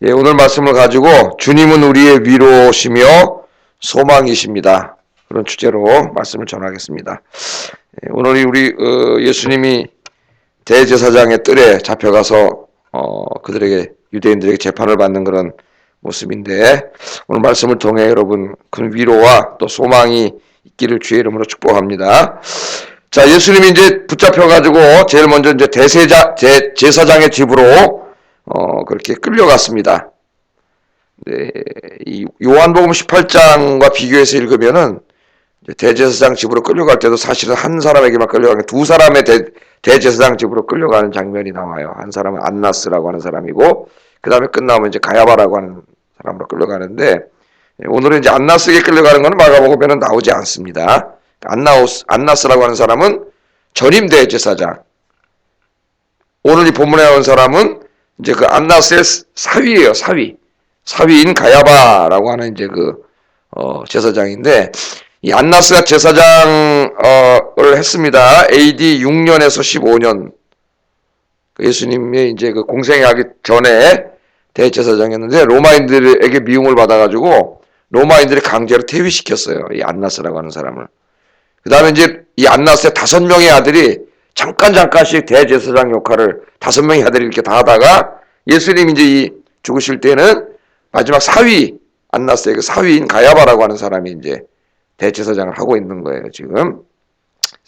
예, 오늘 말씀을 가지고 주님은 우리의 위로시며 소망이십니다. 그런 주제로 말씀을 전하겠습니다. 예, 오늘 우리 예수님이 대제사장의 뜰에 잡혀가서 그들에게 유대인들에게 재판을 받는 그런 모습인데 오늘 말씀을 통해 여러분 큰 위로와 또 소망이 있기를 주의 이름으로 축복합니다. 자, 예수님이 이제 붙잡혀가지고 제일 먼저 이제 제사장의 집으로 그렇게 끌려갔습니다. 네, 이 요한복음 18장과 비교해서 읽으면은 대제사장 집으로 끌려갈 때도 사실은 한 사람에게만 끌려가는 두 사람의 대제사장 집으로 끌려가는 장면이 나와요. 한 사람은 안나스라고 하는 사람이고 그 다음에 끝나면 이제 가야바라고 하는 사람으로 끌려가는데 오늘은 이제 안나스에게 끌려가는 것은 마가복음에는 나오지 않습니다. 안나스라고 하는 사람은 전임 대제사장. 오늘 이 본문에 나온 사람은 이제 그 안나스의 사위예요, 사위인 가야바라고 하는 이제 제사장인데, 이 안나스가 제사장을 했습니다. AD 6년에서 15년. 예수님이 이제 그 공생하기 전에 대제사장이었는데, 로마인들에게 미움을 받아가지고, 로마인들이 강제로 퇴위시켰어요. 이 안나스라고 하는 사람을. 그 다음에 이제 이 안나스의 5명의 아들이 잠깐씩 대제사장 역할을 5명의 아들이 이렇게 다 하다가 예수님이 이제 죽으실 때는 마지막 사위, 안나스의 그 사위인 가야바라고 하는 사람이 이제 대제사장을 하고 있는 거예요, 지금.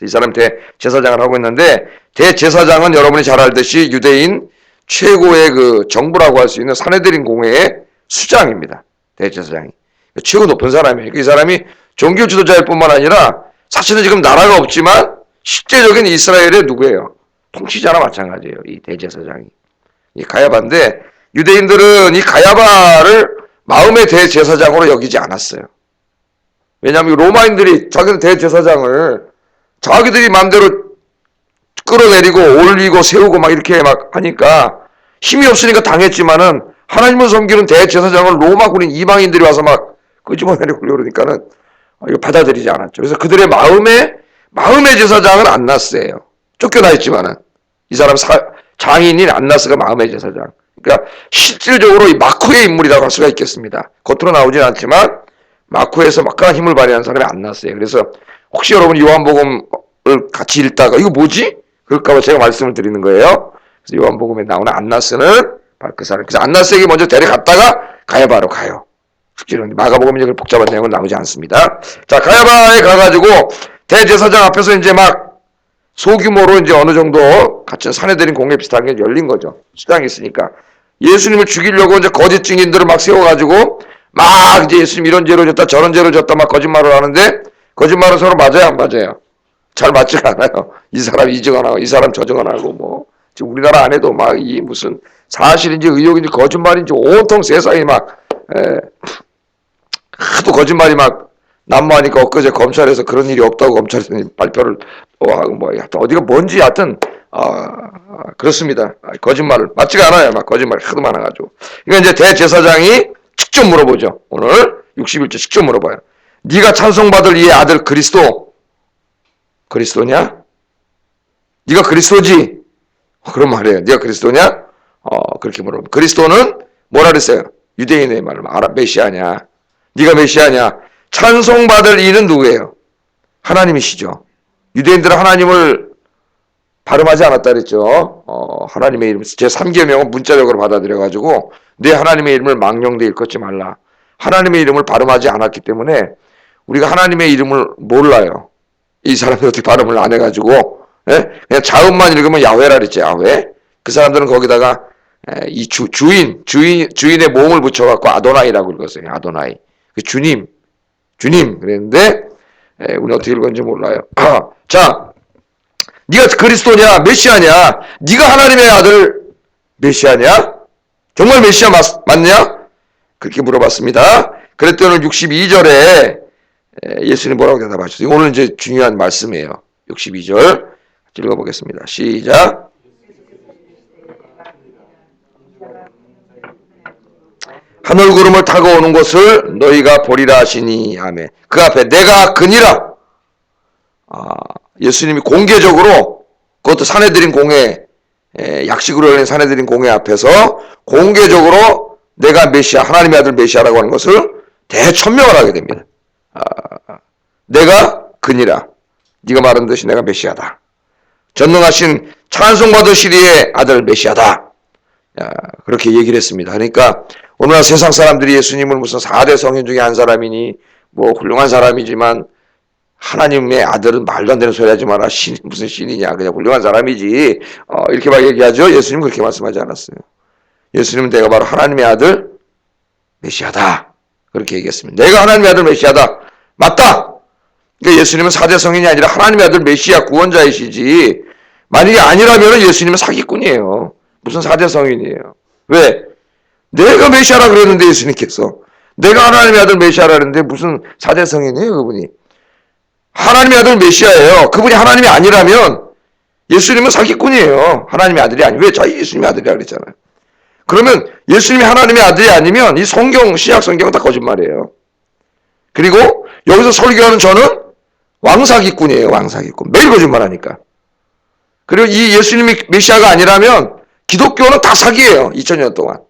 이 사람이 대제사장을 하고 있는데, 대제사장은 여러분이 잘 알듯이 유대인 최고의 그 정부라고 할 수 있는 산헤드린 공회의 수장입니다. 대제사장이. 최고 높은 사람이에요. 이 사람이 종교 지도자일 뿐만 아니라 사실은 지금 나라가 없지만 실제적인 이스라엘의 누구예요? 통치자나 마찬가지예요. 이 대제사장이. 이 가야바인데 유대인들은 이 가야바를 마음의 대제사장으로 여기지 않았어요. 왜냐하면 로마인들이 자기들 대제사장을 자기들이 마음대로 끌어내리고 올리고 세우고 막 이렇게 막 하니까 힘이 없으니까 당했지만은 하나님을 섬기는 대제사장을 로마군인 이방인들이 와서 막 끄집어내리고 그러니까는 이거 받아들이지 않았죠. 그래서 그들의 마음의 제사장은 안나스예요. 쫓겨나 있지만은 이 사람 장인인 안나스가 마음의 제사장. 그러니까 실질적으로 이 마쿠의 인물이라고 할 수가 있겠습니다. 겉으로 나오진 않지만 마쿠에서 막강한 힘을 발휘하는 사람이 안나스예요. 그래서 혹시 여러분 요한복음을 같이 읽다가 이거 뭐지? 그럴까봐 제가 말씀을 드리는 거예요. 그래서 요한복음에 나오는 안나스는 바로 그 사람. 그래서 안나스에게 먼저 데려갔다가 가야바로 가요. 실제로는 마가복음에 그런 복잡한 내용은 나오지 않습니다. 자, 가야바에 가가지고 대제사장 앞에서 이제 막 소규모로 이제 어느 정도 같이 산헤드린 공회 비슷한 게 열린 거죠. 수장이 있으니까. 예수님을 죽이려고 이제 거짓 증인들을 막 세워가지고 막 이제 예수님 이런 죄로 졌다 저런 죄로 졌다 막 거짓말을 하는데 거짓말은 서로 맞아요, 안 맞아요? 잘 맞지가 않아요. 이 사람 이 증 안 하고 이 사람 저 증 안 하고 뭐 지금 우리나라 안에도 막 이 무슨 사실인지 의혹인지 거짓말인지 온통 세상이 막 하도 거짓말이 막 난무하니까 엊그제 검찰에서 그런 일이 없다고 검찰에서 발표를 하고 뭐 하여튼 어디가 뭔지 하여튼 그렇습니다. 거짓말을 맞지가 않아요. 막 거짓말이 하도 많아가지고. 그러니까 이제 대제사장이 직접 물어보죠. 오늘 61절 직접 물어봐요. 네가 찬송받을 이의 아들 그리스도냐? 네가 그리스도지? 그런 말이에요. 네가 그리스도냐? 그렇게 물어보면 그리스도는 뭐라 그랬어요? 유대인의 말로 메시아냐? 네가 메시아냐? 찬송받을 이는 누구예요? 하나님이시죠. 유대인들은 하나님을 발음하지 않았다 그랬죠. 하나님의 이름 제3계명은 문자적으로 받아들여가지고 내 하나님의 이름을 망령되 일컫지 말라. 하나님의 이름을 발음하지 않았기 때문에 우리가 하나님의 이름을 몰라요. 이 사람들이 어떻게 발음을 안 해가지고 그냥 자음만 읽으면 야훼라 그랬죠. 야훼. 그 사람들은 거기다가 이 주인의 모음을 붙여갖고 아도나이라고 읽었어요. 아도나이. 그 주님 그랬는데 우리 어떻게 읽었는지 몰라요. 자, 네가 그리스도냐 메시아냐? 네가 하나님의 아들 메시아냐? 정말 메시아 맞냐? 그렇게 물어봤습니다. 그랬더니 62절에 예수님 뭐라고 대답하셨어요? 오늘 이제 중요한 말씀이에요. 62절 읽어보겠습니다. 시작. 하늘 구름을 타고 오는 것을 너희가 보리라 하시니 아멘. 그 앞에 내가 그니라. 예수님이 공개적으로 그것도 산헤드린 공회 약식으로 열린 산헤드린 공회 앞에서 공개적으로 내가 메시아, 하나님의 아들 메시아라고 하는 것을 대천명을 하게 됩니다. 내가 그니라. 네가 말한 듯이 내가 메시아다. 전능하신 찬송받으시리의 아들 메시아다. 그렇게 얘기를 했습니다. 그러니까 오늘날 세상 사람들이 예수님을 무슨 4대 성인 중에 한 사람이니 뭐 훌륭한 사람이지만 하나님의 아들은 말도 안 되는 소리 하지 마라. 무슨 신이냐. 그냥 훌륭한 사람이지. 이렇게 막 얘기하죠. 예수님은 그렇게 말씀하지 않았어요. 예수님은 내가 바로 하나님의 아들 메시아다. 그렇게 얘기했습니다. 내가 하나님의 아들 메시아다. 맞다. 그러니까 예수님은 4대 성인이 아니라 하나님의 아들 메시아 구원자이시지. 만약에 아니라면 예수님은 사기꾼이에요. 무슨 4대 성인이에요. 왜? 내가 메시아라 그랬는데 예수님께서. 내가 하나님의 아들 메시아라 그랬는데 무슨 4대 성인이에요 그분이. 하나님의 아들 메시아예요. 그분이 하나님이 아니라면 예수님은 사기꾼이에요. 하나님의 아들이 아니고. 왜? 자기 예수님의 아들이라 그랬잖아요. 그러면 예수님이 하나님의 아들이 아니면 이 성경, 신약 성경은 다 거짓말이에요. 그리고 여기서 설교하는 저는 왕사기꾼이에요. 왕사기꾼. 매일 거짓말하니까. 그리고 이 예수님이 메시아가 아니라면 기독교는 다 사기예요. 2000년 동안.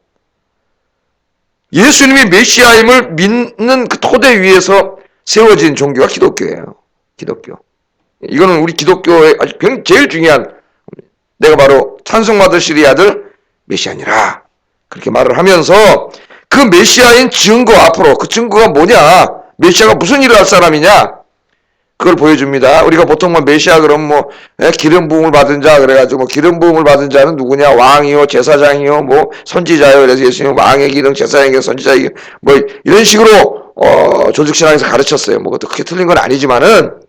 예수님이 메시아임을 믿는 그 토대 위에서 세워진 종교가 기독교예요. 기독교. 이거는 우리 기독교의 아주 제일 중요한, 내가 바로 찬송받으시리 아들 메시아니라. 그렇게 말을 하면서 그 메시아인 증거, 앞으로 그 증거가 뭐냐, 메시아가 무슨 일을 할 사람이냐, 그걸 보여줍니다. 우리가 보통 뭐 메시아 그럼 뭐 기름 부음을 받은 자 그래가지고 뭐 기름 부음을 받은 자는 누구냐, 왕이요, 제사장이요, 뭐 선지자요. 그래서 예수님 왕의 기능, 제사장의 기능, 선지자의 기능, 뭐 이런 식으로 조직 신앙에서 가르쳤어요. 뭐 그것도 크게 틀린 건 아니지만은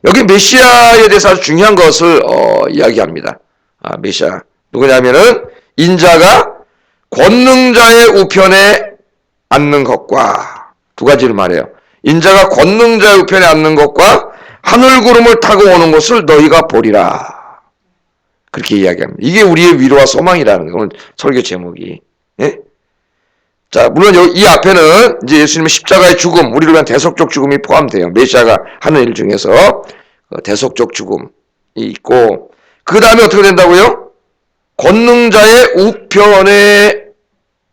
여기 메시아에 대해서 아주 중요한 것을 이야기합니다. 메시아 누구냐면은 인자가 권능자의 우편에 앉는 것과 두 가지를 말해요. 인자가 권능자의 우편에 앉는 것과 하늘 구름을 타고 오는 것을 너희가 보리라. 그렇게 이야기합니다. 이게 우리의 위로와 소망이라는 거예요. 오늘 설교 제목이. 예? 자, 물론 이 앞에는 이제 예수님의 십자가의 죽음, 우리를 위한 대속적 죽음이 포함돼요. 메시아가 하는 일 중에서 대속적 죽음이 있고, 그 다음에 어떻게 된다고요? 권능자의 우편에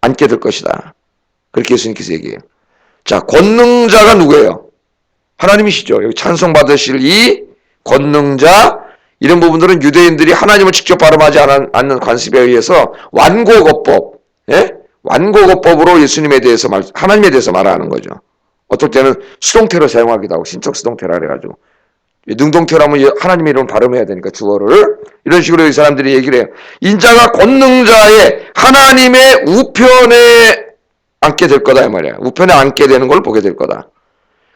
앉게 될 것이다. 그렇게 예수님께서 얘기해요. 자, 권능자가 누구예요? 하나님이시죠. 여기 찬송 받으실 이 권능자, 이런 부분들은 유대인들이 하나님을 직접 발음하지 않는 관습에 의해서 완고거법, 예? 완고거법으로 예수님에 대해서 하나님에 대해서 말하는 거죠. 어떨 때는 수동태로 사용하기도 하고, 신적 수동태라 그래가지고. 능동태라면 하나님의 이름을 발음해야 되니까 주어를. 이런 식으로 이 사람들이 얘기를 해요. 인자가 권능자의 하나님의 우편에 앉게 될 거다 이 말이야. 우편에 앉게 되는 걸 보게 될 거다.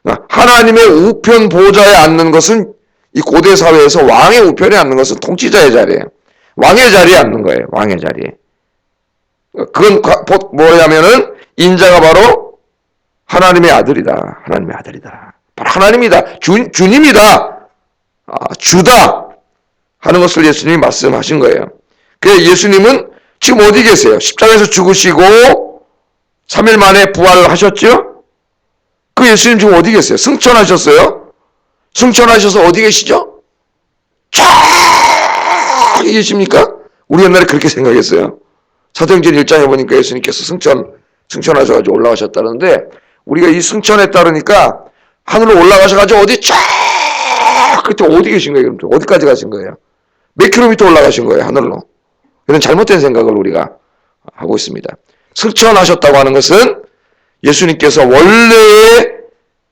그러니까 하나님의 우편 보좌에 앉는 것은 이 고대 사회에서 왕의 우편에 앉는 것은 통치자의 자리예요. 왕의 자리에 앉는 거예요. 왕의 자리에. 그건 뭐냐면은 인자가 바로 하나님의 아들이다. 하나님의 아들이다. 바로 하나님이다. 주님이다. 주다. 하는 것을 예수님이 말씀하신 거예요. 그래서 예수님은 지금 어디 계세요? 십자가에서 죽으시고 3일 만에 부활을 하셨죠? 그 예수님 지금 어디 계세요? 승천하셨어요? 승천하셔서 어디 계시죠? 저기 계십니까? 우리 옛날에 그렇게 생각했어요. 사도행전 1장에 보니까 예수님께서 승천하셔가지고 올라가셨다는데, 우리가 이 승천에 따르니까 하늘로 올라가셔가지고 어디 그때 어디 계신 거예요? 어디까지 가신 거예요? 몇 킬로미터 올라가신 거예요? 하늘로. 이런 잘못된 생각을 우리가 하고 있습니다. 승천하셨다고 하는 것은 예수님께서 원래의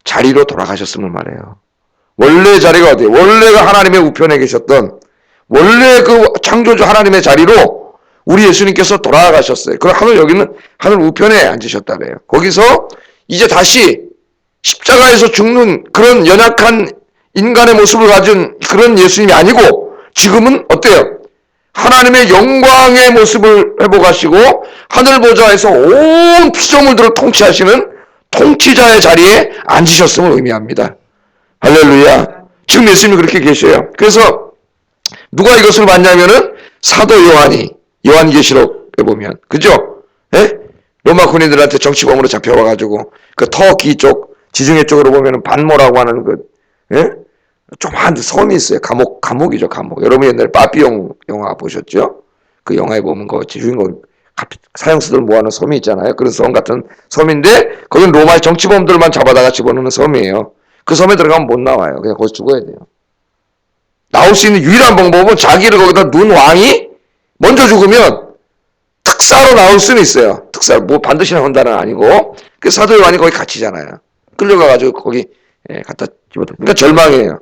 자리로 돌아가셨음을 말해요. 원래의 자리가 어디예요? 원래가 하나님의 우편에 계셨던 원래 그 창조주 하나님의 자리로 우리 예수님께서 돌아가셨어요. 그 여기는 하늘 우편에 앉으셨다 그래요. 거기서 이제 다시 십자가에서 죽는 그런 연약한 인간의 모습을 가진 그런 예수님이 아니고 지금은 어때요? 하나님의 영광의 모습을 회복하시고 하늘 보좌에서 온 피조물들을 통치하시는 통치자의 자리에 앉으셨음을 의미합니다. 할렐루야. 지금 예수님이 그렇게 계셔요. 그래서 누가 이것을 봤냐면은 사도 요한계시록에 보면, 그죠? 예? 로마 군인들한테 정치범으로 잡혀와가지고 그 터키 쪽 지중해 쪽으로 보면은 반모라고 하는 예? 조그만 섬이 있어요. 감옥이죠, 감옥. 여러분 옛날에 빠삐용 영화 보셨죠? 그 영화에 보면 그 주인공 사형수들 모아놓은 섬이 있잖아요. 그런 섬 같은 섬인데 거긴 로마의 정치범들만 잡아다가 집어넣는 섬이에요. 그 섬에 들어가면 못 나와요. 그냥 거기서 죽어야 돼요. 나올 수 있는 유일한 방법은 자기를 거기다 눈 왕이 먼저 죽으면 특사로 나올 수는 있어요. 특사로 뭐 반드시 나온다는 아니고 그 사도 요한이 거기 갇히잖아요. 끌려가가지고 거기 갖다 집어넣어. 그러니까 절망이에요.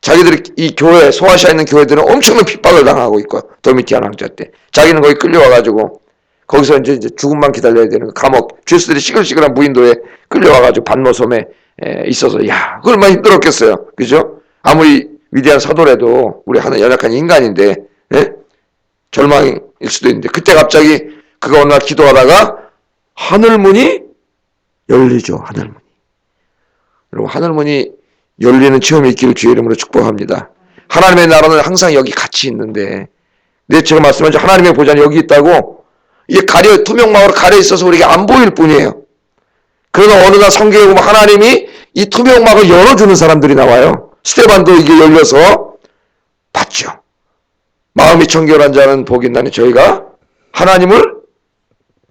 자기들이 이 교회 소아시아에 있는 교회들은 엄청난 핍박을 당하고 있고 도미티안 황제 때 자기는 거기 끌려와가지고 거기서 이제 죽음만 기다려야 되는 감옥 죄수들이 시끌시끌한 무인도에 끌려와가지고 반모섬에 있어서 야 그걸 얼마나 힘들었겠어요. 그죠? 아무리 위대한 사도라도 우리 하는 연약한 인간인데 절망일 수도 있는데 그때 갑자기 그가 어느 날 기도하다가 하늘문이 열리죠. 하늘문이. 여러분 하늘문이 열리는 체험이 있기를 주의 이름으로 축복합니다. 하나님의 나라는 항상 여기 같이 있는데 제가 말씀하신 하나님의 보좌는 여기 있다고 이게 투명망으로 가려 있어서 우리에게 안 보일 뿐이에요. 그러나 어느 날 성경에 보면 하나님이 이 투명막을 열어주는 사람들이 나와요. 스데반도 이게 열려서 봤죠. 마음이 청결한 자는 복이 있나니 저희가 하나님을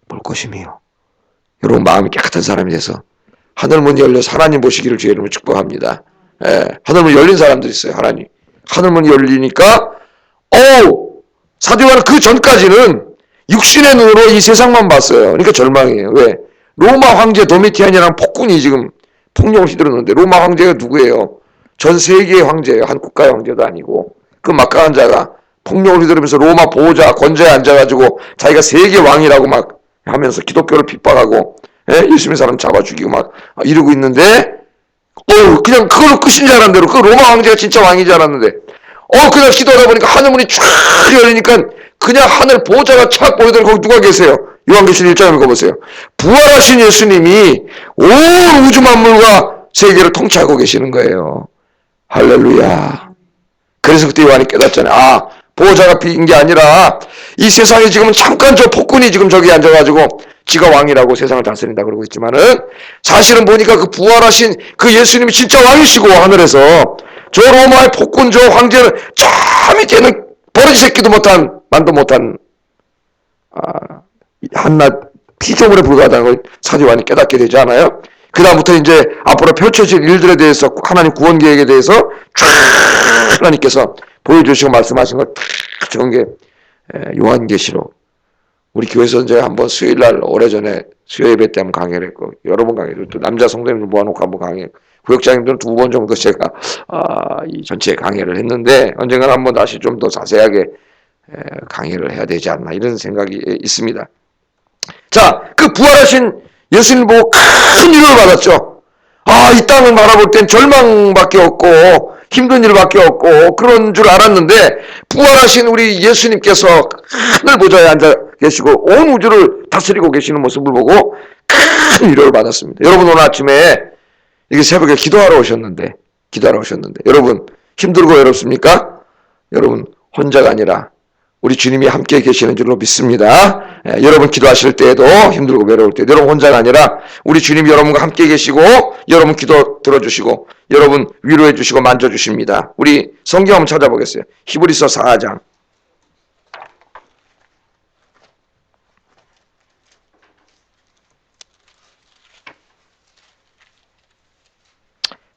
볼 것이며 여러분 마음이 깨끗한 사람이 돼서 하늘문이 열려서 하나님 보시기를 주의 이름으로 축복합니다. 하늘문이 열린 사람들이 있어요. 하늘문이 열리니까 사도 요한은 그 전까지는 육신의 눈으로 이 세상만 봤어요. 그러니까 절망이에요. 왜? 로마 황제 도미티안이라는 폭군이 지금 폭력을 휘두르는데 로마 황제가 누구예요? 전 세계의 황제예요. 한 국가의 황제도 아니고 그 막강한 자가 폭력을 휘두르면서 로마 보호자 권좌에 앉아가지고 자기가 세계 왕이라고 막 하면서 기독교를 핍박하고 예수님의 사람 잡아 죽이고 막 이러고 있는데 그냥 그걸로 끝인 줄 알았는데 그 로마 황제가 진짜 왕인 줄 알았는데 그냥 기도하다 보니까 하늘문이 쫙 열리니까 그냥 하늘 보호자가 착 보이더니 거기 누가 계세요? 요한계시록 1장 읽어보세요. 부활하신 예수님이 온 우주 만물과 세계를 통치하고 계시는 거예요. 할렐루야. 그래서 그때 요한이 깨닫잖아요. 보호자가 빈 게 아니라 이 세상에 지금은 잠깐 저 폭군이 지금 저기 앉아가지고 지가 왕이라고 세상을 다스린다 그러고 있지만은 사실은 보니까 그 부활하신 그 예수님이 진짜 왕이시고 하늘에서 저 로마의 폭군 저 황제는 저 밑에는 버러지 새끼도 못한 만도 못한 한낱 피조물에 불과하다는 걸 사도 요한이 깨닫게 되지 않아요? 그 다음부터 이제 앞으로 펼쳐질 일들에 대해서 하나님 구원 계획에 대해서 쫙 하나님께서 보여주시고 말씀하신 걸 탁 적은 게 요한계시록. 우리 교회에서 이제 한번 수요일날 오래전에 수요 예배 때 한번 강의를 했고 여러 번 강의를 또 남자 성도님들 모아놓고 한번 강의했고 구역장님들은 2번 정도 제가 이 전체 강의를 했는데 언젠가는 한번 다시 좀 더 자세하게 강의를 해야 되지 않나 이런 생각이 있습니다. 자, 그 부활하신 예수님 보고 큰 위로를 받았죠. 이 땅을 바라볼 땐 절망밖에 없고 힘든 일밖에 없고 그런 줄 알았는데 부활하신 우리 예수님께서 하늘 보좌에 앉아 계시고 온 우주를 다스리고 계시는 모습을 보고 큰 위로를 받았습니다. 여러분 오늘 아침에 이게 새벽에 기도하러 오셨는데 여러분 힘들고 외롭습니까? 여러분 혼자가 아니라 우리 주님이 함께 계시는 줄로 믿습니다. 여러분 기도하실 때에도 힘들고 외로울 때 여러분 혼자가 아니라 우리 주님이 여러분과 함께 계시고 여러분 기도 들어주시고 여러분 위로해 주시고 만져주십니다. 우리 성경 한번 찾아보겠어요. 히브리서 4장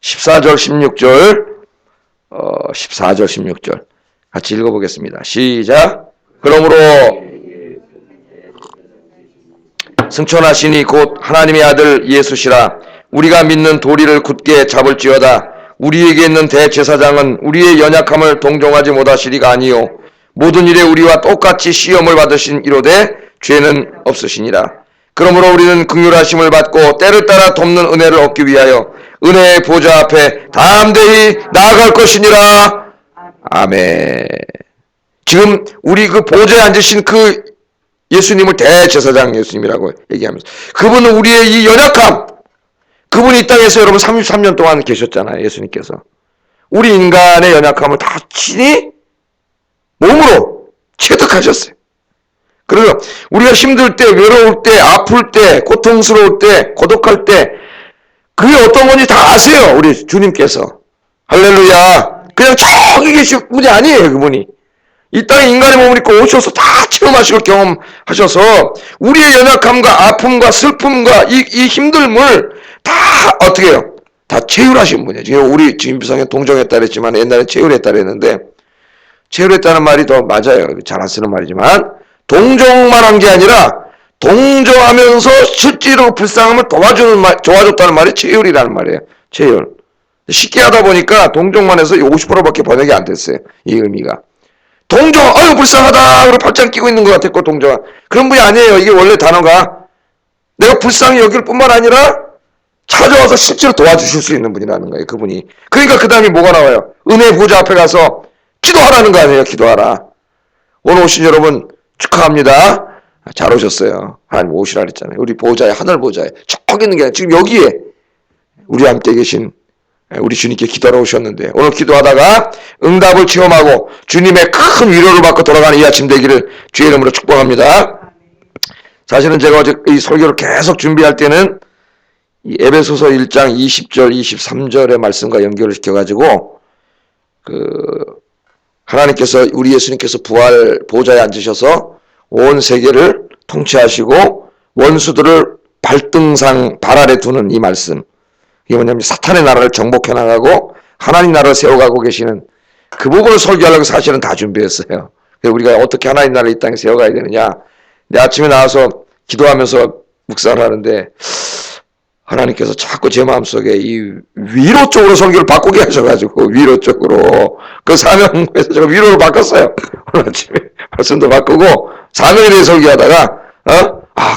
14절 16절 14절 16절 같이 읽어보겠습니다. 시작. 그러므로 승천하시니 곧 하나님의 아들 예수시라. 우리가 믿는 도리를 굳게 잡을지어다. 우리에게 있는 대제사장은 우리의 연약함을 동정하지 못하시리가 아니요 모든 일에 우리와 똑같이 시험을 받으신 이로되 죄는 없으시니라. 그러므로 우리는 긍휼하심을 받고 때를 따라 돕는 은혜를 얻기 위하여 은혜의 보좌 앞에 담대히 나아갈 것이니라. 아멘. 지금 우리 그 보좌에 앉으신 그 예수님을 대제사장 예수님이라고 얘기하면서 그분은 우리의 이 연약함, 그분이 이 땅에서 여러분 33년 동안 계셨잖아요. 예수님께서 우리 인간의 연약함을 다 친히 몸으로 체득하셨어요. 그래서 우리가 힘들 때, 외로울 때, 아플 때, 고통스러울 때, 고독할 때 그게 어떤 건지 다 아세요. 우리 주님께서. 할렐루야. 그냥 저기 계신 분이 아니에요. 그분이 이 땅에 인간의 몸을 입고 오셔서 다 체험하시고 경험하셔서 우리의 연약함과 아픔과 슬픔과 이 힘듦을 다 어떻게 해요? 다 체휼하신 분이에요. 지금 우리 지금 비상에 동정했다 그랬지만 옛날에 체휼했다 그랬는데 체휼했다는 말이 더 맞아요. 잘 안 쓰는 말이지만 동정만 한 게 아니라 동정하면서 실제로 불쌍함을 도와줬다는 말이 체휼이라는 말이에요. 체휼. 쉽게 하다 보니까 동정만 해서 50%밖에 번역이 안 됐어요. 이 의미가. 동정, 아유 불쌍하다 그리고 팔짱 끼고 있는 것 같았고 동정. 그런 분이 아니에요. 이게 원래 단어가 내가 불쌍히 여길 뿐만 아니라 찾아와서 실제로 도와주실 수 있는 분이라는 거예요. 그분이. 그러니까 그 다음에 뭐가 나와요? 은혜 보좌 앞에 가서 기도하라는 거 아니에요. 기도하라. 오늘 오신 여러분 축하합니다. 잘 오셨어요. 하나님 오시라 그랬잖아요. 우리 보좌에 하늘 보좌에 저기 있는 게 아니라 지금 여기에 우리 함께 계신 우리 주님께 기도하러 오셨는데 오늘 기도하다가 응답을 체험하고 주님의 큰 위로를 받고 돌아가는 이 아침 되기를 주의 이름으로 축복합니다. 사실은 제가 어제 이 설교를 계속 준비할 때는 이 에베소서 1장 20절 23절의 말씀과 연결을 시켜가지고 하나님께서 우리 예수님께서 부활 보좌에 앉으셔서 온 세계를 통치하시고 원수들을 발등상 발 아래 두는 이 말씀, 이게 뭐냐면 사탄의 나라를 정복해 나가고 하나님 나라를 세워가고 계시는 그 부분을 설교하려고 사실은 다 준비했어요. 그래서 우리가 어떻게 하나님 나라를 이 땅에 세워가야 되느냐. 내 아침에 나와서 기도하면서 묵상을 하는데 하나님께서 자꾸 제 마음속에 이 위로 쪽으로 설교를 바꾸게 하셔가지고 위로 쪽으로 그 사명에서 제가 위로를 바꿨어요. 오늘 아침에 말씀도 바꾸고 사명에 대해 설교하다가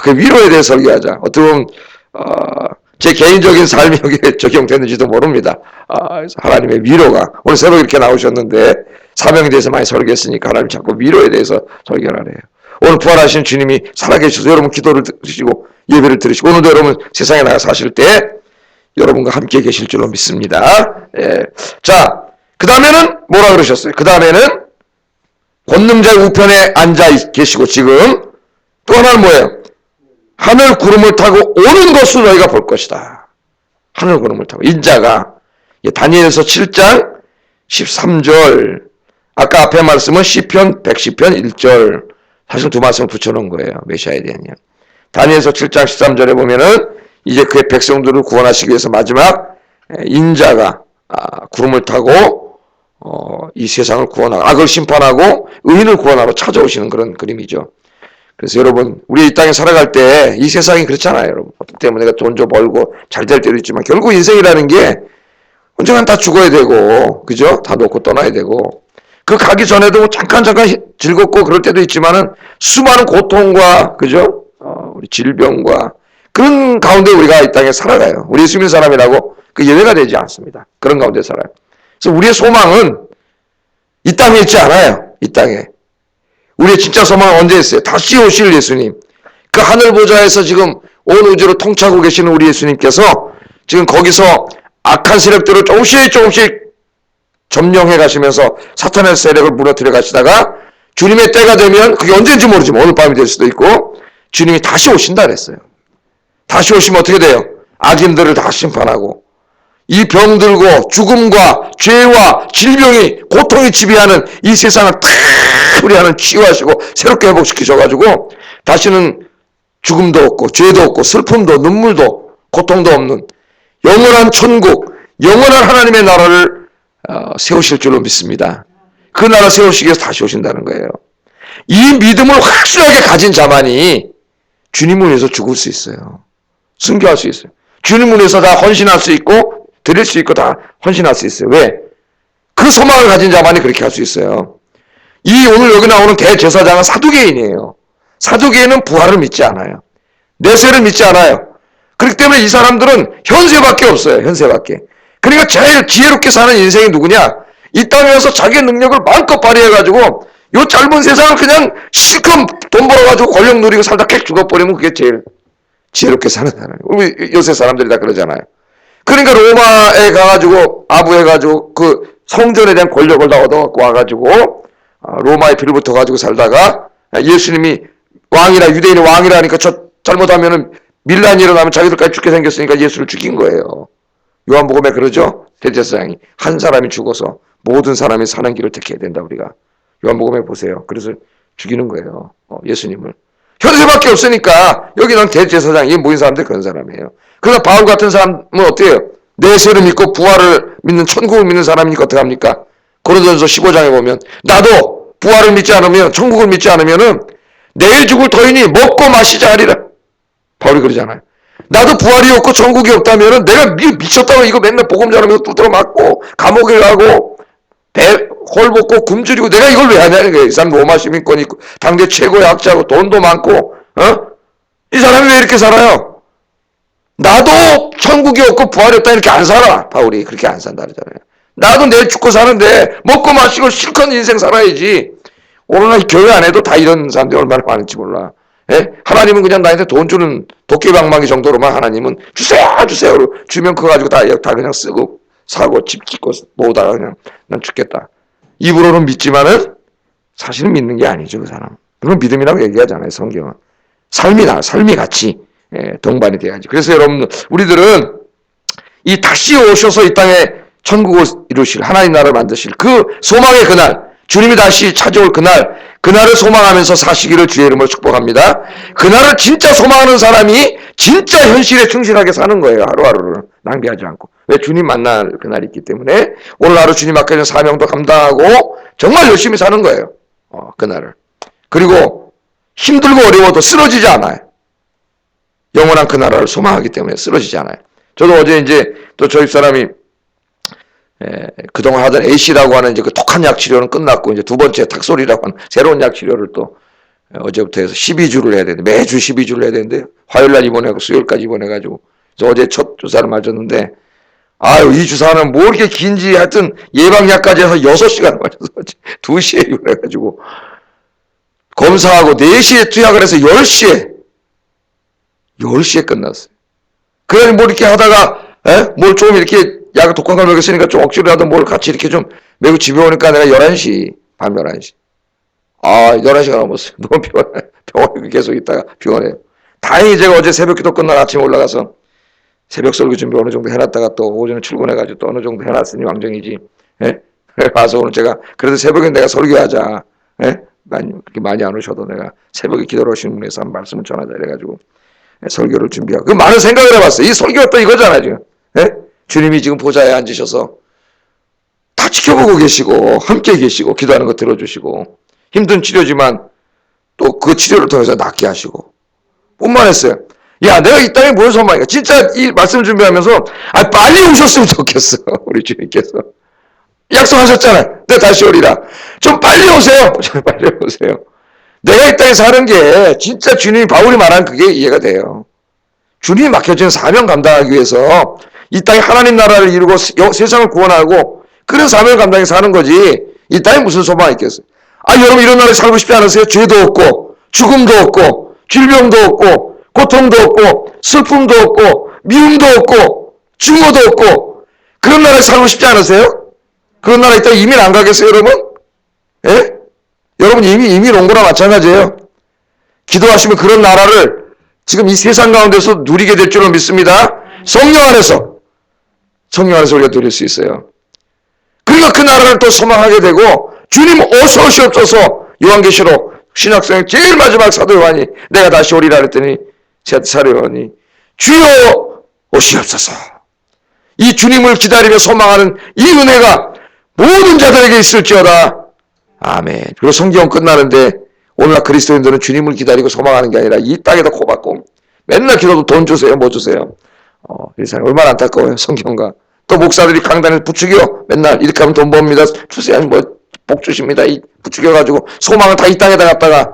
그 위로에 대해 설교하자. 어떻게 보면 제 개인적인 삶이 여기에 적용되는지도 모릅니다. 그래서 하나님의 위로가 오늘 새로 이렇게 나오셨는데 사명에 대해서 많이 설교했으니까 하나님 자꾸 위로에 대해서 설교를 하래요. 오늘 부활하신 주님이 살아계셔서 여러분 기도를 들으시고 예배를 들으시고 오늘도 여러분 세상에 나가 사실 때 여러분과 함께 계실 줄로 믿습니다. 예. 자, 그 다음에는 뭐라 그러셨어요? 그 다음에는 권능자의 우편에 앉아 계시고 지금 또 하나는 뭐예요? 하늘 구름을 타고 오는 것을 너희가 볼 것이다. 하늘 구름을 타고 인자가 다니엘서 7장 13절 아까 앞에 말씀은 시편 110편 1절 사실 두 말씀을 붙여놓은 거예요. 메시아에 대한 이야기. 다니엘서 7장 13절에 보면은 이제 그의 백성들을 구원하시기 위해서 마지막 인자가 구름을 타고 이 세상을 구원하고 악을 심판하고 의인을 구원하러 찾아오시는 그런 그림이죠. 그래서 여러분 우리 이 땅에 살아갈 때 이 세상이 그렇잖아요. 여러분 어떤 때문에 내가 돈 좀 벌고 잘 될 때도 있지만 결국 인생이라는 게 언젠간 다 죽어야 되고 그죠? 다 놓고 떠나야 되고 그 가기 전에도 잠깐 즐겁고 그럴 때도 있지만은 수많은 고통과 그죠? 우리 질병과 그런 가운데 우리가 이 땅에 살아가요. 우리 예수 믿는 사람이라고 그 예외가 되지 않습니다. 그런 가운데 살아요. 그래서 우리의 소망은 이 땅에 있지 않아요. 이 땅에. 우리의 진짜 소망은 언제 있어요? 다시 오실 예수님. 그 하늘 보좌에서 지금 온 우주를 통치하고 계시는 우리 예수님께서 지금 거기서 악한 세력들을 조금씩 점령해 가시면서 사탄의 세력을 무너뜨려 가시다가 주님의 때가 되면 그게 언제인지 모르지만 오늘 밤이 될 수도 있고 주님이 다시 오신다 그랬어요. 다시 오시면 어떻게 돼요? 악인들을 다 심판하고 이 병들고 죽음과 죄와 질병이 고통이 지배하는 이 세상을 다 우리 하나님 치유하시고 새롭게 회복시키셔가지고 다시는 죽음도 없고 죄도 없고 슬픔도 눈물도 고통도 없는 영원한 천국 영원한 하나님의 나라를 세우실 줄로 믿습니다. 그 나라 세우시기 위해서 다시 오신다는 거예요. 이 믿음을 확실하게 가진 자만이 주님을 위해서 죽을 수 있어요. 순교할 수 있어요. 주님을 위해서 다 헌신할 수 있고 드릴 수 있고 다 헌신할 수 있어요. 왜? 그 소망을 가진 자만이 그렇게 할 수 있어요. 이 오늘 여기 나오는 대제사장은 사두개인이에요. 사두개인은 부활을 믿지 않아요. 내세를 믿지 않아요. 그렇기 때문에 이 사람들은 현세밖에 없어요. 현세밖에. 그러니까 제일 지혜롭게 사는 인생이 누구냐? 이 땅에 와서 자기의 능력을 마음껏 발휘해가지고 요 짧은 세상을 그냥 실컷 돈 벌어가지고 권력 누리고 살다 객 죽어버리면 그게 제일 지혜롭게 사는 사람이에요. 우리 요새 사람들이 다 그러잖아요. 그러니까 로마에 가가지고 아부해가지고 그 성전에 대한 권력을 다 얻어갖고 와가지고 로마에 빌붙어가지고 살다가 예수님이 왕이라 유대인의 왕이라 하니까 저 잘못하면은 밀란이 일어나면 자기들까지 죽게 생겼으니까 예수를 죽인 거예요. 요한복음에 그러죠. 대제사장이 한 사람이 죽어서 모든 사람이 사는 길을 택해야 된다 우리가. 요한복음에 보세요. 그래서 죽이는 거예요. 예수님을. 현세밖에 없으니까 여기는 대제사장, 이게 모인 사람들 그런 사람이에요. 그러나 바울 같은 사람은 어때요? 내세를 믿고 부활을 믿는 천국을 믿는 사람이니까 어떻게 합니까? 고린도전서 15장에 보면 나도 부활을 믿지 않으면 천국을 믿지 않으면은 내일 죽을 터이니 먹고 마시자 하리라. 바울이 그러잖아요. 나도 부활이 없고 천국이 없다면은 내가 미쳤다고 이거 맨날 복음 전하면서 두드러 맞고 감옥에 가고 배 헐벗고 굶주리고 내가 이걸 왜 하냐는 거예요. 이 사람 로마 시민권이 있고 당대 최고의 학자고 돈도 많고 이 사람이 왜 이렇게 살아요? 나도 천국이 없고 부활이 없다 이렇게 안 살아. 바울이 그렇게 안 산다 그러잖아요. 나도 내일 죽고 사는데 먹고 마시고 실컷 인생 살아야지. 오늘날 교회 안에도 다 이런 사람들이 얼마나 많은지 몰라. 예? 하나님은 그냥 나한테 돈 주는 도깨방망이 정도로만 하나님은 주세요 주면 그거 가지고 다 그냥 쓰고 사고 집 짓고 모으다가 그냥 난 죽겠다. 입으로는 믿지만은 사실은 믿는 게 아니죠, 그 사람. 그건 믿음이라고 얘기하잖아요, 성경은. 삶이 같이 동반이 돼야지. 그래서 여러분, 우리들은 이 다시 오셔서 이 땅에 천국을 이루실 하나님 나라를 만드실 그 소망의 그날, 주님이 다시 찾아올 그날을 소망하면서 사시기를 주의 이름으로 축복합니다. 그날을 진짜 소망하는 사람이 진짜 현실에 충실하게 사는 거예요. 하루하루를 낭비하지 않고. 왜? 주님 만날 그날이 있기 때문에 오늘 하루 주님 앞에 사명도 감당하고 정말 열심히 사는 거예요. 그날을. 그리고 힘들고 어려워도 쓰러지지 않아요. 영원한 그 나라를 소망하기 때문에 쓰러지지 않아요. 저도 어제 이제 또 저희 사람이 그동안 하던 A씨라고 하는 이제 그 독한 약 치료는 끝났고 이제 두 번째 탁솔이라고 하는 새로운 약 치료를 또 어제부터 해서 12주를 해야 되는데 매주 12주를 해야 되는데 화요일 날 입원하고 수요일까지 입원해가지고 어제 첫 주사를 맞았는데 아유 이 주사는 뭐 이렇게 긴지 하여튼 예방약까지 해서 6시간 맞아서 2시에 입원해가지고 검사하고 4시에 투약을 해서 10시에 끝났어요. 그래 뭐 이렇게 하다가 뭘 좀 이렇게 약을 독한 걸 먹였으니까 좀 억지로 하던 뭘 같이 이렇게 좀 매고 집에 오니까 내가 11시, 밤 11시. 11시가 넘었어요. 너무 피곤해. 병원에 계속 있다가 피곤해요. 다행히 제가 어제 새벽 기도 끝나고 아침에 올라가서 새벽 설교 준비 어느 정도 해놨다가 또 오전에 출근해가지고 또 어느 정도 해놨으니 왕정이지. 와서 오늘 제가 그래도 새벽에 내가 설교하자. 그렇게 많이 안 오셔도 내가 새벽에 기도를 하시는 분에서 한 말씀을 전하자 이래가지고 설교를 준비하고 그 많은 생각을 해봤어요. 이 설교가 또 이거잖아요 지금. 주님이 지금 보좌에 앉으셔서 다 지켜보고 계시고 함께 계시고 기도하는 거 들어주시고 힘든 치료지만 또 그 치료를 통해서 낫게 하시고 뿐만 했어요. 야 내가 이 땅에 뭘 소망이야. 진짜 이 말씀 준비하면서 빨리 오셨으면 좋겠어. 우리 주님께서 약속하셨잖아요. 내가 다시 오리라. 좀 빨리 오세요. 좀 빨리 오세요. 내가 이 땅에 사는 게 진짜 주님이 바울이 말한 그게 이해가 돼요. 주님이 맡겨진 사명 감당하기 위해서 이 땅에 하나님 나라를 이루고 세상을 구원하고 그런 사명 감당해 사는 거지. 이 땅에 무슨 소망이 있겠어요. 여러분 이런 나라에 살고 싶지 않으세요? 죄도 없고 죽음도 없고 질병도 없고 고통도 없고 슬픔도 없고 미움도 없고 증오도 없고 그런 나라에 살고 싶지 않으세요? 그런 나라에 있다가 이민 안 가겠어요 여러분? 여러분 이민 온 거랑 마찬가지예요. 기도하시면 그런 나라를 지금 이 세상 가운데서 누리게 될 줄로 믿습니다. 성령 안에서 우리가 누릴 수 있어요. 그러니까 그 나라를 또 소망하게 되고 주님 어서 오시옵소서. 요한계시록 신학생 제일 마지막 사도 요한이 내가 다시 오리라 그랬더니 사도 요한이 주여 오시옵소서. 이 주님을 기다리며 소망하는 이 은혜가 모든 자들에게 있을지어다. 아멘. 그리고 성경 끝나는데 오늘날 그리스도인들은 주님을 기다리고 소망하는 게 아니라 이 땅에다 코박고 맨날 기도도 돈 주세요 뭐 주세요. 이 사람 얼마나 안타까워요. 성경과 또 목사들이 강단에서 부추겨 맨날 이렇게 하면 돈 법니다. 주세요. 뭐 복 주십니다. 이 부추겨가지고 소망을 다 이 땅에다 갖다가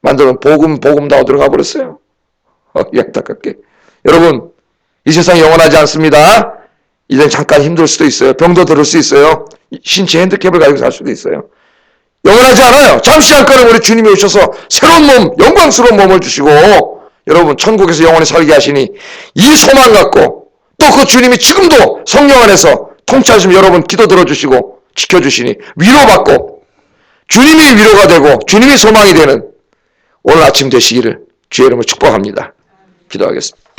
만들면 복음 다 어디로 가버렸어요. 이 안타깝게. 여러분 이 세상이 영원하지 않습니다. 이제 잠깐 힘들 수도 있어요. 병도 들을 수 있어요. 신체 핸디캡을 가지고 살 수도 있어요. 영원하지 않아요. 잠시 잠깐은 우리 주님이 오셔서 새로운 몸, 영광스러운 몸을 주시고 여러분 천국에서 영원히 살게 하시니 이 소망 갖고 또 그 주님이 지금도 성령 안에서 통치하시면 여러분 기도 들어주시고 지켜주시니 위로받고 주님이 위로가 되고 주님이 소망이 되는 오늘 아침 되시기를 주의 이름으로 축복합니다. 기도하겠습니다.